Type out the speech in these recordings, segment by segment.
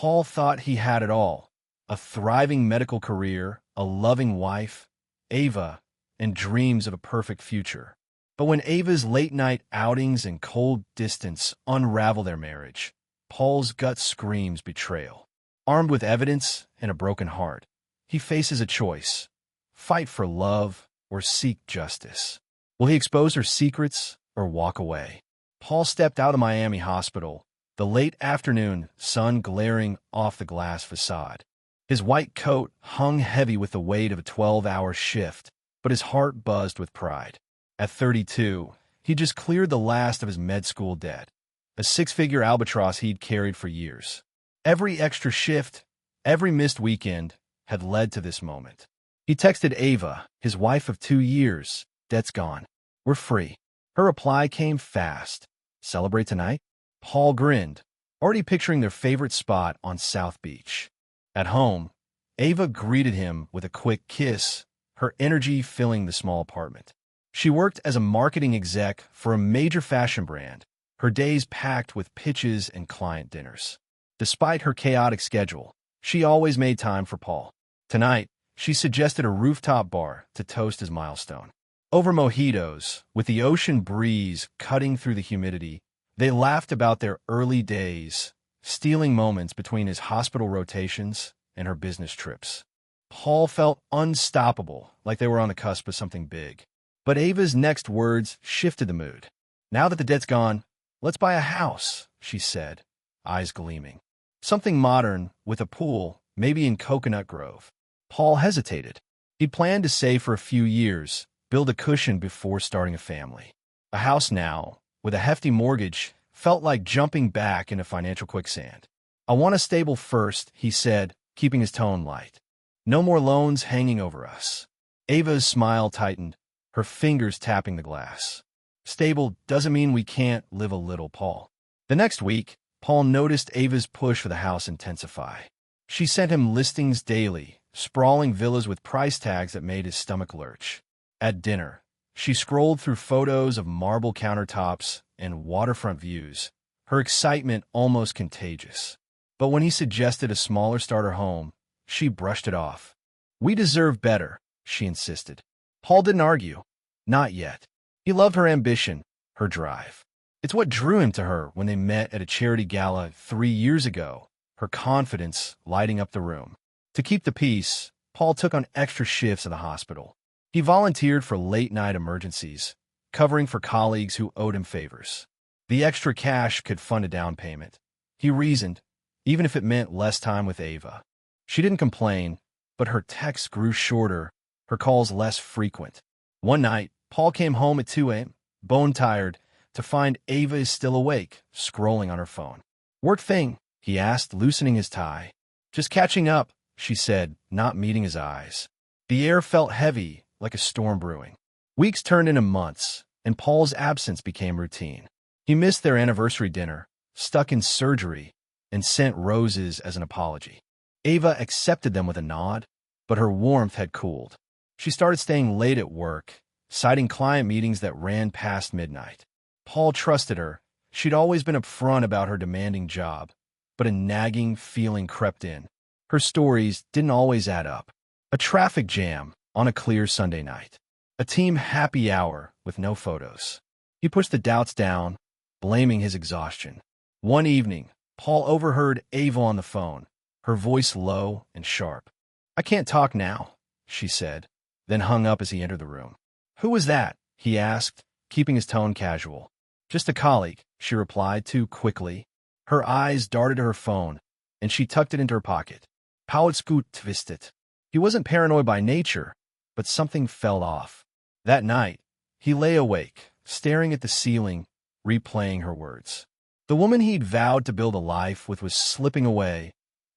Paul thought he had it all: a thriving medical career, a loving wife, Ava, and dreams of a perfect future. But when Ava's late-night outings and cold distance unravel their marriage, Paul's gut screams betrayal. Armed with evidence and a broken heart, he faces a choice: fight for love or seek justice. Will he expose her secrets or walk away? Paul stepped out of Miami hospital, the late afternoon sun glaring off the glass facade. His white coat hung heavy with the weight of a 12-hour shift, but his heart buzzed with pride. At 32, he just cleared the last of his med school debt, a six-figure albatross he'd carried for years. Every extra shift, every missed weekend had led to this moment. He texted Ava, his wife of 2 years, "Debt's gone. We're free." Her reply came fast: "Celebrate tonight?" Paul grinned, already picturing their favorite spot on South Beach. At home, Ava greeted him with a quick kiss, her energy filling the small apartment. She worked as a marketing exec for a major fashion brand, her days packed with pitches and client dinners. Despite her chaotic schedule, she always made time for Paul. Tonight, she suggested a rooftop bar to toast his milestone. Over mojitos, with the ocean breeze cutting through the humidity, they laughed about their early days, stealing moments between his hospital rotations and her business trips. Paul felt unstoppable, like they were on the cusp of something big. But Ava's next words shifted the mood. "Now that the debt's gone, let's buy a house," she said, eyes gleaming. "Something modern, with a pool, maybe in Coconut Grove." Paul hesitated. He'd planned to save for a few years, build a cushion before starting a family. A house now, with a hefty mortgage, felt like jumping back into financial quicksand. "I want a stable first," he said, keeping his tone light. "No more loans hanging over us." Ava's smile tightened, her fingers tapping the glass. "Stable doesn't mean we can't live a little, Paul." The next week, Paul noticed Ava's push for the house intensify. She sent him listings daily, sprawling villas with price tags that made his stomach lurch. At dinner, she scrolled through photos of marble countertops and waterfront views, her excitement almost contagious. But when he suggested a smaller starter home, she brushed it off. "We deserve better," she insisted. Paul didn't argue. Not yet. He loved her ambition, her drive. It's what drew him to her when they met at a charity gala 3 years ago, her confidence lighting up the room. To keep the peace, Paul took on extra shifts at the hospital. He volunteered for late-night emergencies, covering for colleagues who owed him favors. The extra cash could fund a down payment. He reasoned, even if it meant less time with Ava. She didn't complain, but her texts grew shorter, her calls less frequent. One night, Paul came home at 2 a.m., bone-tired, to find Ava is still awake, scrolling on her phone. "Work thing?" he asked, loosening his tie. "Just catching up," she said, not meeting his eyes. The air felt heavy, like a storm brewing. Weeks turned into months, and Paul's absence became routine. He missed their anniversary dinner, stuck in surgery, and sent roses as an apology. Ava accepted them with a nod, but her warmth had cooled. She started staying late at work, citing client meetings that ran past midnight. Paul trusted her. She'd always been upfront about her demanding job, but a nagging feeling crept in. Her stories didn't always add up. A traffic jam on a clear Sunday night. A team happy hour with no photos. He pushed the doubts down, blaming his exhaustion. One evening, Paul overheard Ava on the phone, her voice low and sharp. "I can't talk now," she said, then hung up as he entered the room. "Who was that?" he asked, keeping his tone casual. "Just a colleague," she replied too quickly. Her eyes darted to her phone, and she tucked it into her pocket. "Paul's gut twisted." He wasn't paranoid by nature, but something felt off. That night, he lay awake, staring at the ceiling, replaying her words. The woman he'd vowed to build a life with was slipping away,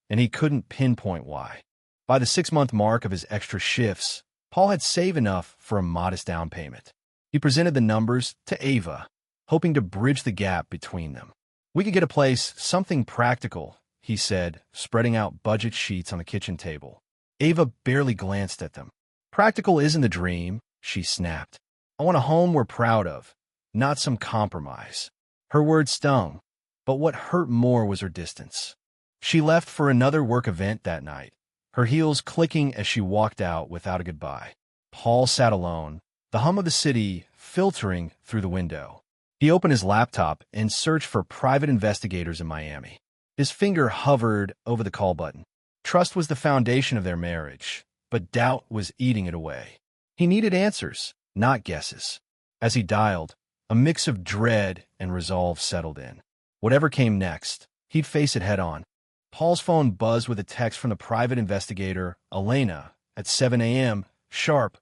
and he couldn't pinpoint why. By the 6-month mark of his extra shifts, Paul had saved enough for a modest down payment. He presented the numbers to Ava, hoping to bridge the gap between them. "We could get a place, something practical," he said, spreading out budget sheets on the kitchen table. Ava barely glanced at them. "Practical isn't the dream," she snapped. "I want a home we're proud of, not some compromise." Her words stung, but what hurt more was her distance. She left for another work event that night, her heels clicking as she walked out without a goodbye. Paul sat alone, the hum of the city filtering through the window. He opened his laptop and searched for private investigators in Miami. His finger hovered over the call button. Trust was the foundation of their marriage, but doubt was eating it away. He needed answers, not guesses. As he dialed, a mix of dread and resolve settled in. Whatever came next, he'd face it head-on. Paul's phone buzzed with a text from the private investigator, Elena, at 7 a.m., sharp.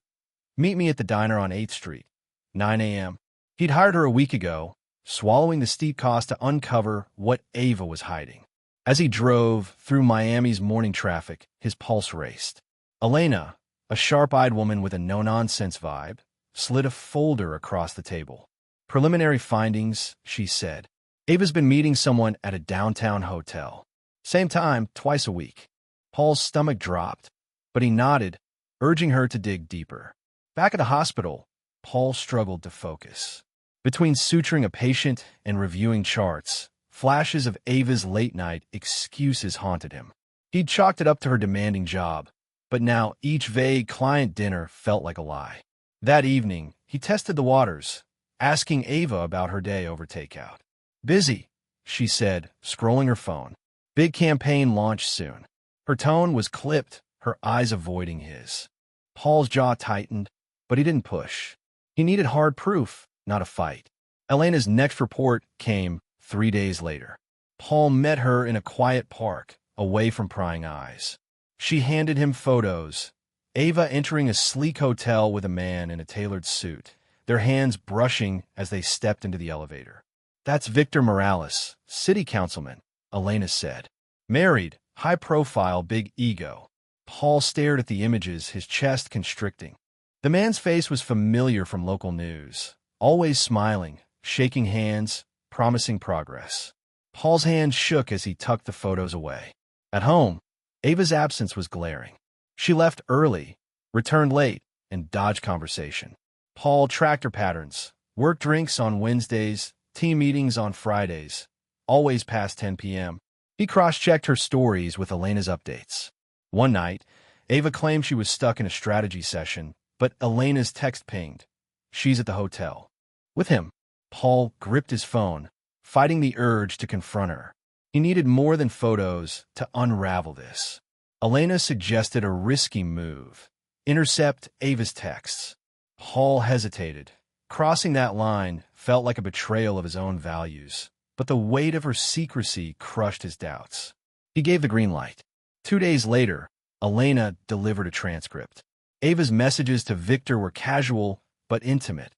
Meet me at the diner on 8th Street, 9 a.m. He'd hired her a week ago, swallowing the steep cost to uncover what Ava was hiding. As he drove through Miami's morning traffic, his pulse raced. Elena, a sharp-eyed woman with a no-nonsense vibe, slid a folder across the table. Preliminary findings, she said. Ava's been meeting someone at a downtown hotel. Same time, twice a week. Paul's stomach dropped, but he nodded, urging her to dig deeper. Back at the hospital, Paul struggled to focus. Between suturing a patient and reviewing charts, flashes of Ava's late-night excuses haunted him. He'd chalked it up to her demanding job, but now each vague client dinner felt like a lie. That evening, he tested the waters, asking Ava about her day over takeout. Busy, she said, scrolling her phone. Big campaign launched soon. Her tone was clipped, her eyes avoiding his. Paul's jaw tightened, but he didn't push. He needed hard proof, not a fight. Elena's next report came 3 days later. Paul met her in a quiet park, away from prying eyes. She handed him photos. Ava entering a sleek hotel with a man in a tailored suit, their hands brushing as they stepped into the elevator. That's Victor Morales, city councilman, Elena said. Married, high profile, big ego. Paul stared at the images, his chest constricting. The man's face was familiar from local news, always smiling, shaking hands, promising progress. Paul's hand shook as he tucked the photos away. At home, Ava's absence was glaring. She left early, returned late, and dodged conversation. Paul tracked her patterns, work drinks on Wednesdays, team meetings on Fridays, always past 10 p.m. He cross-checked her stories with Elena's updates. One night, Ava claimed she was stuck in a strategy session, but Elena's text pinged. She's at the hotel. With him, Paul gripped his phone, fighting the urge to confront her. He needed more than photos to unravel this. Elena suggested a risky move. Intercept Ava's texts. Paul hesitated. Crossing that line felt like a betrayal of his own values, but the weight of her secrecy crushed his doubts. He gave the green light. 2 days later, Elena delivered a transcript. Ava's messages to Victor were casual but intimate.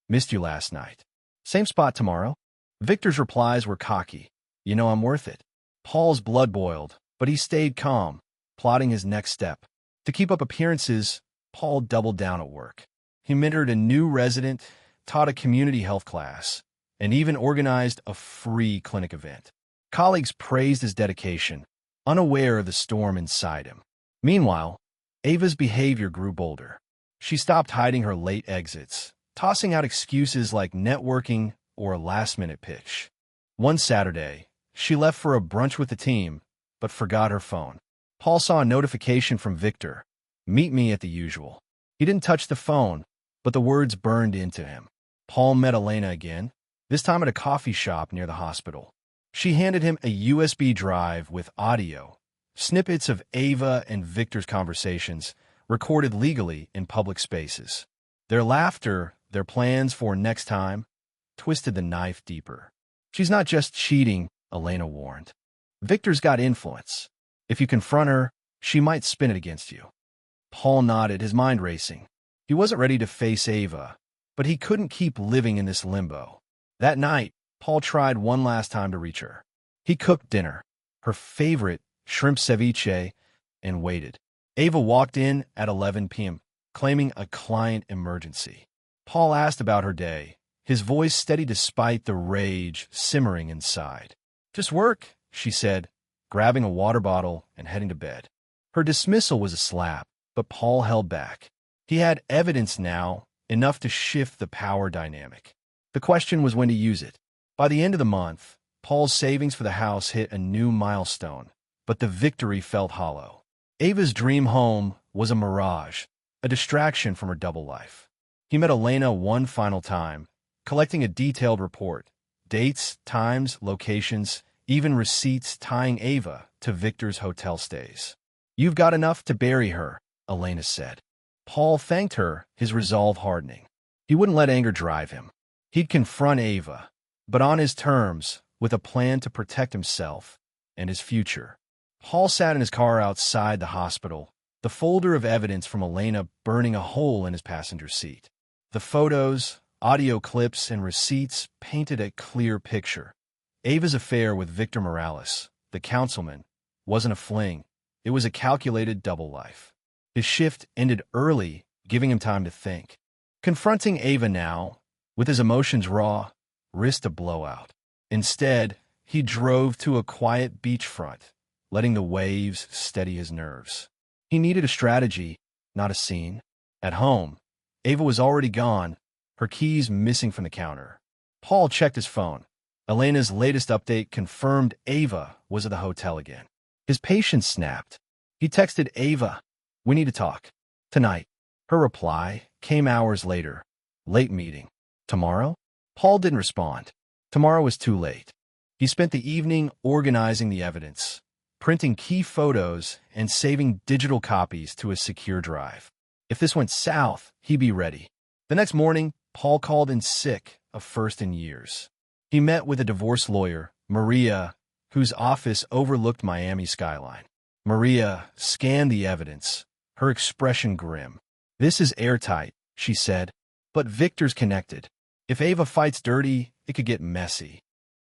Missed you last night. Same spot tomorrow. Victor's replies were cocky. You know I'm worth it. Paul's blood boiled, but he stayed calm, plotting his next step. To keep up appearances, Paul doubled down at work. He mentored a new resident, taught a community health class, and even organized a free clinic event. Colleagues praised his dedication, unaware of the storm inside him. Meanwhile, Ava's behavior grew bolder. She stopped hiding her late exits, tossing out excuses like networking or a last-minute pitch. One Saturday, she left for a brunch with the team, but forgot her phone. Paul saw a notification from Victor. Meet me at the usual. He didn't touch the phone, but the words burned into him. Paul met Elena again, this time at a coffee shop near the hospital. She handed him a USB drive with audio, snippets of Ava and Victor's conversations, recorded legally in public spaces. Their laughter, their plans for next time, twisted the knife deeper. She's not just cheating, Elena warned. Victor's got influence. If you confront her, she might spin it against you. Paul nodded, his mind racing. He wasn't ready to face Ava, but he couldn't keep living in this limbo. That night, Paul tried one last time to reach her. He cooked dinner, her favorite shrimp ceviche, and waited. Ava walked in at 11 p.m., claiming a client emergency. Paul asked about her day, his voice steady despite the rage simmering inside. Just work, she said, grabbing a water bottle and heading to bed. Her dismissal was a slap, but Paul held back. He had evidence now, enough to shift the power dynamic. The question was when to use it. By the end of the month, Paul's savings for the house hit a new milestone, but the victory felt hollow. Ava's dream home was a mirage, a distraction from her double life. He met Elena one final time, collecting a detailed report, dates, times, locations, even receipts tying Ava to Victor's hotel stays. "You've got enough to bury her," Elena said. Paul thanked her, his resolve hardening. He wouldn't let anger drive him. He'd confront Ava, but on his terms, with a plan to protect himself and his future. Paul sat in his car outside the hospital, the folder of evidence from Elena burning a hole in his passenger seat. The photos, audio clips, and receipts painted a clear picture. Ava's affair with Victor Morales, the councilman, wasn't a fling. It was a calculated double life. His shift ended early, giving him time to think. Confronting Ava now, with his emotions raw, risked a blowout. Instead, he drove to a quiet beachfront, letting the waves steady his nerves. He needed a strategy, not a scene. At home, Ava was already gone, her keys missing from the counter. Paul checked his phone. Elena's latest update confirmed Ava was at the hotel again. His patience snapped. He texted Ava, "We need to talk. Tonight." Her reply came hours later. "Late meeting. Tomorrow?" Paul didn't respond. Tomorrow was too late. He spent the evening organizing the evidence, printing key photos, and saving digital copies to a secure drive. If this went south, he'd be ready. The next morning, Paul called in sick, a first in years. He met with a divorce lawyer, Maria, whose office overlooked Miami skyline. Maria scanned the evidence, her expression grim. "This is airtight," she said, "but Victor's connected. If Ava fights dirty, it could get messy."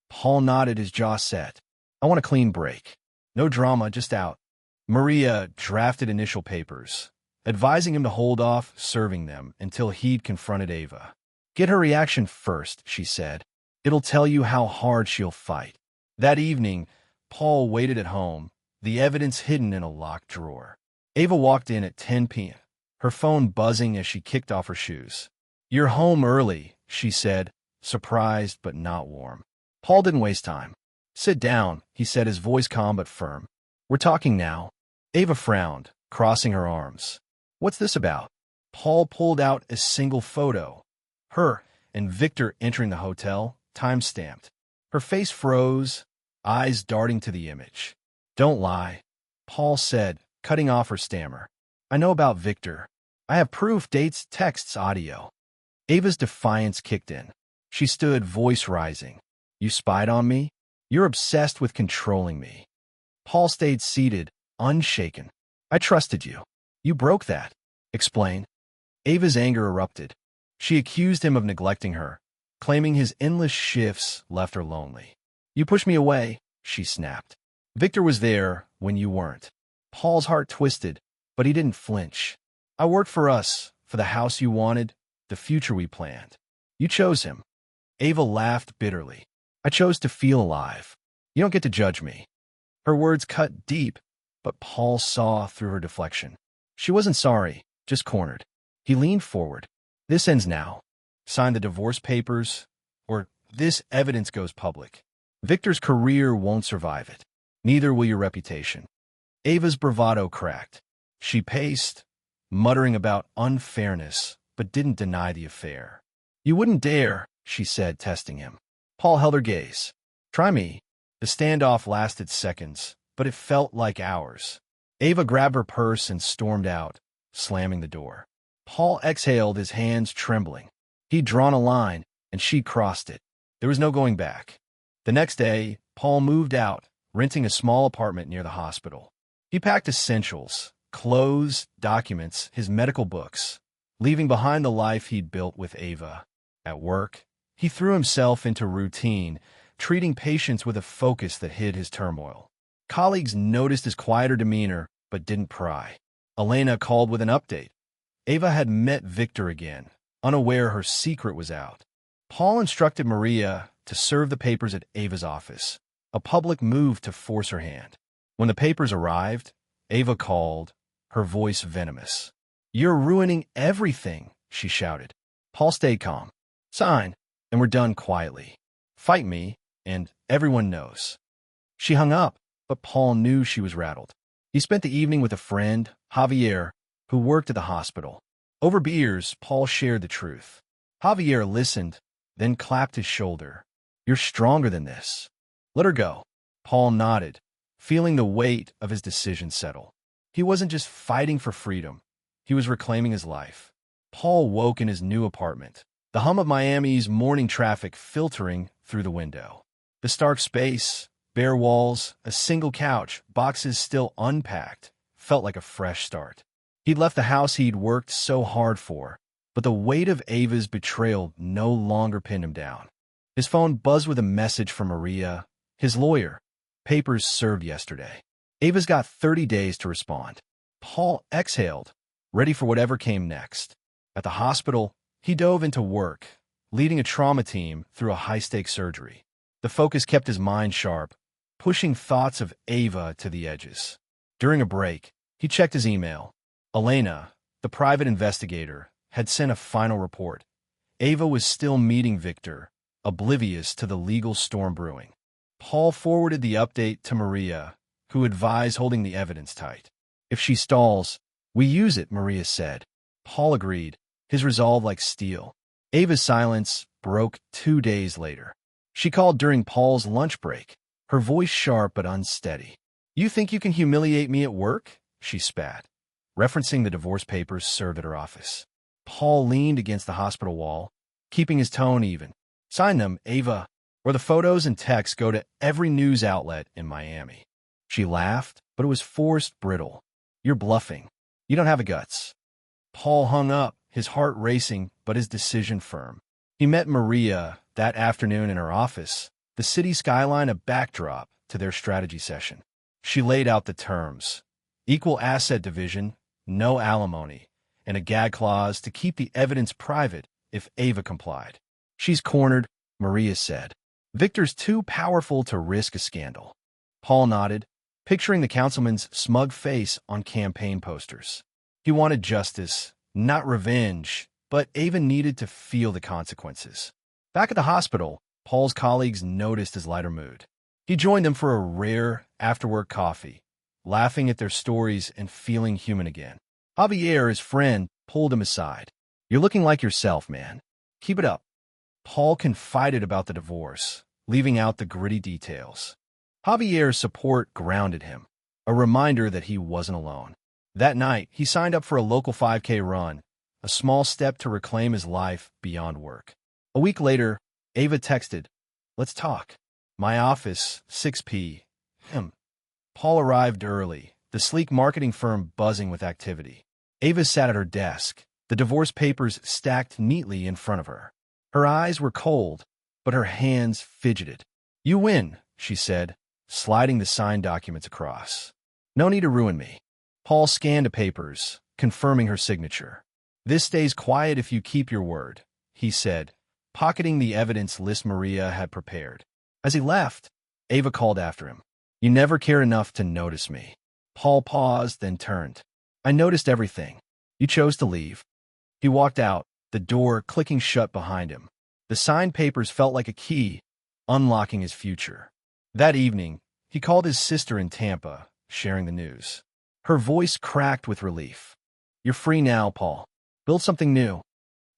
Paul nodded, his jaw set. "I want a clean break. No drama, just out." Maria drafted initial papers, advising him to hold off serving them until he'd confronted Ava. "Get her reaction first," she said. "It'll tell you how hard she'll fight." That evening, Paul waited at home, the evidence hidden in a locked drawer. Ava walked in at 10 p.m., her phone buzzing as she kicked off her shoes. "You're home early," she said, surprised but not warm. Paul didn't waste time. "Sit down," he said, his voice calm but firm. "We're talking now." Ava frowned, crossing her arms. "What's this about?" Paul pulled out a single photo. Her and Victor entering the hotel, time-stamped. Her face froze, eyes darting to the image. "Don't lie," Paul said, cutting off her stammer. "I know about Victor. I have proof, dates, texts, audio." Ava's defiance kicked in. She stood, voice rising. "You spied on me? You're obsessed with controlling me." Paul stayed seated, unshaken. "I trusted you. You broke that. Explain." Ava's anger erupted. She accused him of neglecting her, claiming his endless shifts left her lonely. "You pushed me away," she snapped. "Victor was there when you weren't." Paul's heart twisted, but he didn't flinch. "I worked for us, for the house you wanted, the future we planned. You chose him." Ava laughed bitterly. "I chose to feel alive. You don't get to judge me." Her words cut deep, but Paul saw through her deflection. She wasn't sorry, just cornered. He leaned forward. "This ends now. Sign the divorce papers, or this evidence goes public. Victor's career won't survive it. Neither will your reputation." Ava's bravado cracked. She paced, muttering about unfairness, but didn't deny the affair. "You wouldn't dare," she said, testing him. Paul held her gaze. "Try me." The standoff lasted seconds, but it felt like hours. Ava grabbed her purse and stormed out, slamming the door. Paul exhaled, his hands trembling. He'd drawn a line, and she crossed it. There was no going back. The next day, Paul moved out, renting a small apartment near the hospital. He packed essentials, clothes, documents, his medical books, leaving behind the life he'd built with Ava. At work, he threw himself into routine, treating patients with a focus that hid his turmoil. Colleagues noticed his quieter demeanor, but didn't pry. Elena called with an update. Ava had met Victor again, unaware her secret was out. Paul instructed Maria to serve the papers at Ava's office, a public move to force her hand. When the papers arrived, Ava called, her voice venomous. "You're ruining everything," she shouted. Paul stayed calm. "Sign, and we're done quietly. Fight me, and everyone knows." She hung up, but Paul knew she was rattled. He spent the evening with a friend, Javier, who worked at the hospital. Over beers, Paul shared the truth. Javier listened, then clapped his shoulder. "You're stronger than this. Let her go." Paul nodded, feeling the weight of his decision settle. He wasn't just fighting for freedom. He was reclaiming his life. Paul woke in his new apartment, the hum of Miami's morning traffic filtering through the window. The stark space, bare walls, a single couch, boxes still unpacked, felt like a fresh start. He'd left the house he'd worked so hard for, but the weight of Ava's betrayal no longer pinned him down. His phone buzzed with a message from Maria, his lawyer. "Papers served yesterday. Ava's got 30 days to respond." Paul exhaled, ready for whatever came next. At the hospital, he dove into work, leading a trauma team through a high-stakes surgery. The focus kept his mind sharp, pushing thoughts of Ava to the edges. During a break, he checked his email. Elena, the private investigator, had sent a final report. Ava was still meeting Victor, oblivious to the legal storm brewing. Paul forwarded the update to Maria, who advised holding the evidence tight. "If she stalls, we use it," Maria said. Paul agreed, his resolve like steel. Ava's silence broke 2 days later. She called during Paul's lunch break, her voice sharp but unsteady. "You think you can humiliate me at work?" she spat, referencing the divorce papers served at her office. Paul leaned against the hospital wall, keeping his tone even. "Sign them, Ava, or the photos and texts go to every news outlet in Miami." She laughed, but it was forced, brittle. "You're bluffing. You don't have the guts." Paul hung up, his heart racing, but his decision firm. He met Maria that afternoon in her office, the city skyline a backdrop to their strategy session. She laid out the terms: equal asset division, no alimony, and a gag clause to keep the evidence private if Ava complied. "She's cornered," Maria said. "Victor's too powerful to risk a scandal." Paul nodded, picturing the councilman's smug face on campaign posters. He wanted justice, not revenge, but Ava needed to feel the consequences. Back at the hospital, Paul's colleagues noticed his lighter mood. He joined them for a rare after-work coffee, laughing at their stories and feeling human again. Javier, his friend, pulled him aside. "You're looking like yourself, man. Keep it up." Paul confided about the divorce, leaving out the gritty details. Javier's support grounded him, a reminder that he wasn't alone. That night, he signed up for a local 5K run, a small step to reclaim his life beyond work. A week later, Ava texted, "Let's talk." "My office, 6 p.m." Paul arrived early, the sleek marketing firm buzzing with activity. Ava sat at her desk, the divorce papers stacked neatly in front of her. Her eyes were cold, but her hands fidgeted. "You win," she said, sliding the signed documents across. "No need to ruin me." Paul scanned the papers, confirming her signature. "This stays quiet if you keep your word," he said, pocketing the evidence list Maria had prepared. As he left, Ava called after him. "You never care enough to notice me." Paul paused, then turned. "I noticed everything. You chose to leave." He walked out, the door clicking shut behind him. The signed papers felt like a key, unlocking his future. That evening, he called his sister in Tampa, sharing the news. Her voice cracked with relief. "You're free now, Paul. Build something new."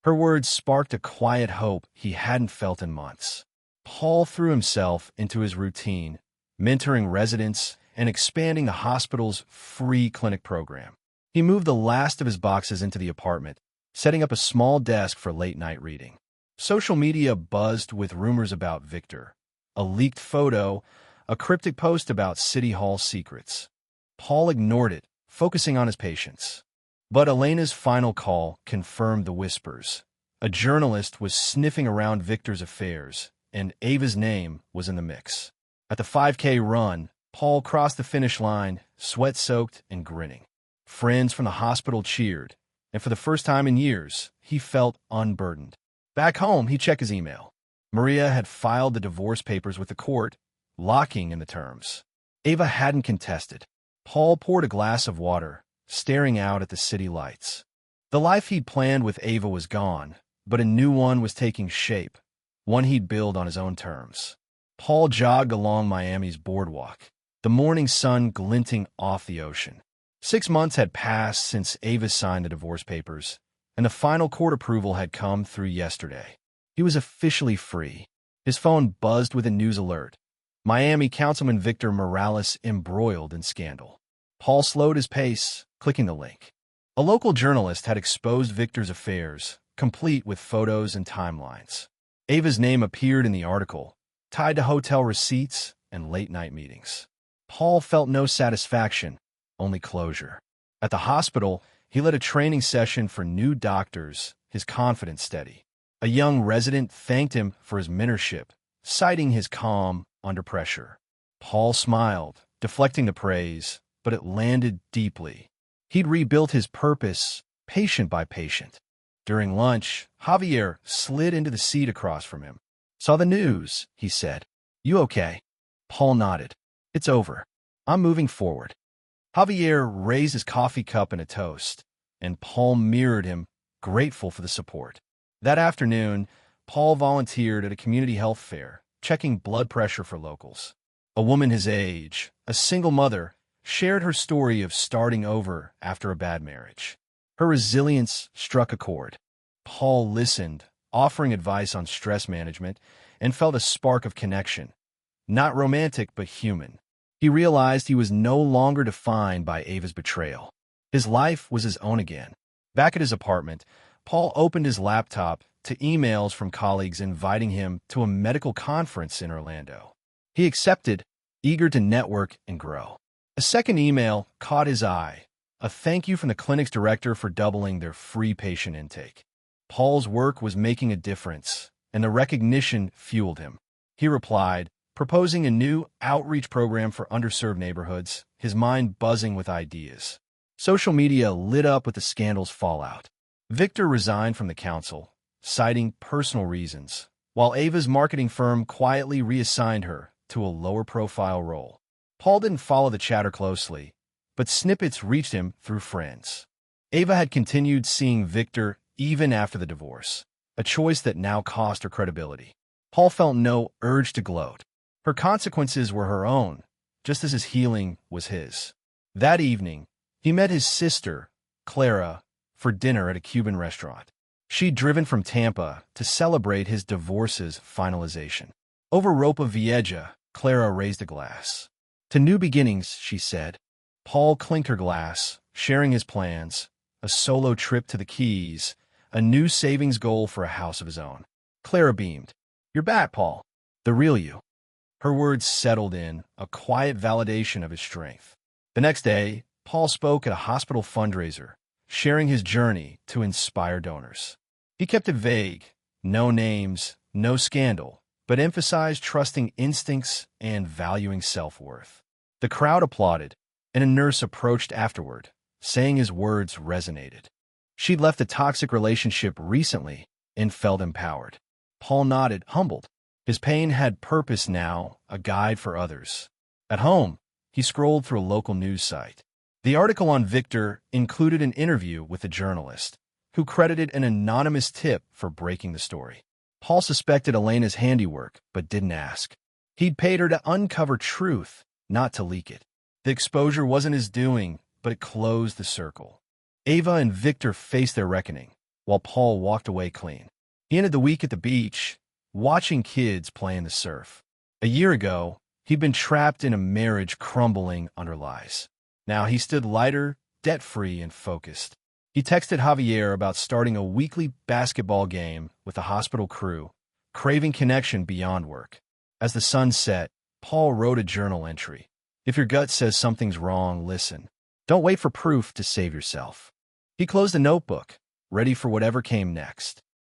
Her words sparked a quiet hope he hadn't felt in months. Paul threw himself into his routine, mentoring residents and expanding the hospital's free clinic program. He moved the last of his boxes into the apartment, setting up a small desk for late-night reading. Social media buzzed with rumors about Victor, a leaked photo, a cryptic post about City Hall secrets. Paul ignored it, focusing on his patients. But Elena's final call confirmed the whispers. A journalist was sniffing around Victor's affairs, and Ava's name was in the mix. At the 5K run, Paul crossed the finish line, sweat-soaked and grinning. Friends from the hospital cheered, and for the first time in years, he felt unburdened. Back home, he checked his email. Maria had filed the divorce papers with the court, locking in the terms. Ava hadn't contested. Paul poured a glass of water, staring out at the city lights. The life he'd planned with Ava was gone, but a new one was taking shape, one he'd build on his own terms. Paul jogged along Miami's boardwalk, the morning sun glinting off the ocean. 6 months had passed since Ava signed the divorce papers, and the final court approval had come through yesterday. He was officially free. His phone buzzed with a news alert. Miami Councilman Victor Morales embroiled in scandal. Paul slowed his pace, clicking the link. A local journalist had exposed Victor's affairs, complete with photos and timelines. Ava's name appeared in the article, tied to hotel receipts and late-night meetings. Paul felt no satisfaction, only closure. At the hospital, he led a training session for new doctors, his confidence steady. A young resident thanked him for his mentorship, citing his calm under pressure. Paul smiled, deflecting the praise, but it landed deeply. He'd rebuilt his purpose, patient by patient. During lunch, Javier slid into the seat across from him. "Saw the news," he said. "You okay?" Paul nodded. "It's over. I'm moving forward." Javier raised his coffee cup in a toast, and Paul mirrored him, grateful for the support. That afternoon, Paul volunteered at a community health fair, checking blood pressure for locals. A woman his age, a single mother, shared her story of starting over after a bad marriage. Her resilience struck a chord. Paul listened, offering advice on stress management, and felt a spark of connection. Not romantic, but human. He realized he was no longer defined by Ava's betrayal. His life was his own again. Back at his apartment, Paul opened his laptop to emails from colleagues inviting him to a medical conference in Orlando. He accepted, eager to network and grow. A second email caught his eye, a thank you from the clinic's director for doubling their free patient intake. Paul's work was making a difference, and the recognition fueled him. He replied, proposing a new outreach program for underserved neighborhoods, his mind buzzing with ideas. Social media lit up with the scandal's fallout. Victor resigned from the council, citing personal reasons, while Ava's marketing firm quietly reassigned her to a lower-profile role. Paul didn't follow the chatter closely, but snippets reached him through friends. Ava had continued seeing Victor even after the divorce, a choice that now cost her credibility. Paul felt no urge to gloat. Her consequences were her own, just as his healing was his. That evening, he met his sister, Clara, for dinner at a Cuban restaurant. She'd driven from Tampa to celebrate his divorce's finalization. Over ropa vieja, Clara raised a glass. "To new beginnings," she said. Paul clinked her glass, sharing his plans, a solo trip to the Keys, a new savings goal for a house of his own. Clara beamed. "You're back, Paul. The real you." Her words settled in, a quiet validation of his strength. The next day, Paul spoke at a hospital fundraiser, sharing his journey to inspire donors. He kept it vague, no names, no scandal, but emphasized trusting instincts and valuing self-worth. The crowd applauded, and a nurse approached afterward, saying his words resonated. She'd left a toxic relationship recently and felt empowered. Paul nodded, humbled. His pain had purpose now, a guide for others. At home, he scrolled through a local news site. The article on Victor included an interview with a journalist, who credited an anonymous tip for breaking the story. Paul suspected Elena's handiwork, but didn't ask. He'd paid her to uncover truth, not to leak it. The exposure wasn't his doing, but it closed the circle. Ava and Victor faced their reckoning, while Paul walked away clean. He ended the week at the beach, watching kids play in the surf. A year ago, he'd been trapped in a marriage crumbling under lies. Now he stood lighter, debt-free, and focused. He texted Javier about starting a weekly basketball game with the hospital crew, craving connection beyond work. As the sun set, Paul wrote a journal entry. "If your gut says something's wrong, listen. Don't wait for proof to save yourself." He closed the notebook, ready for whatever came next.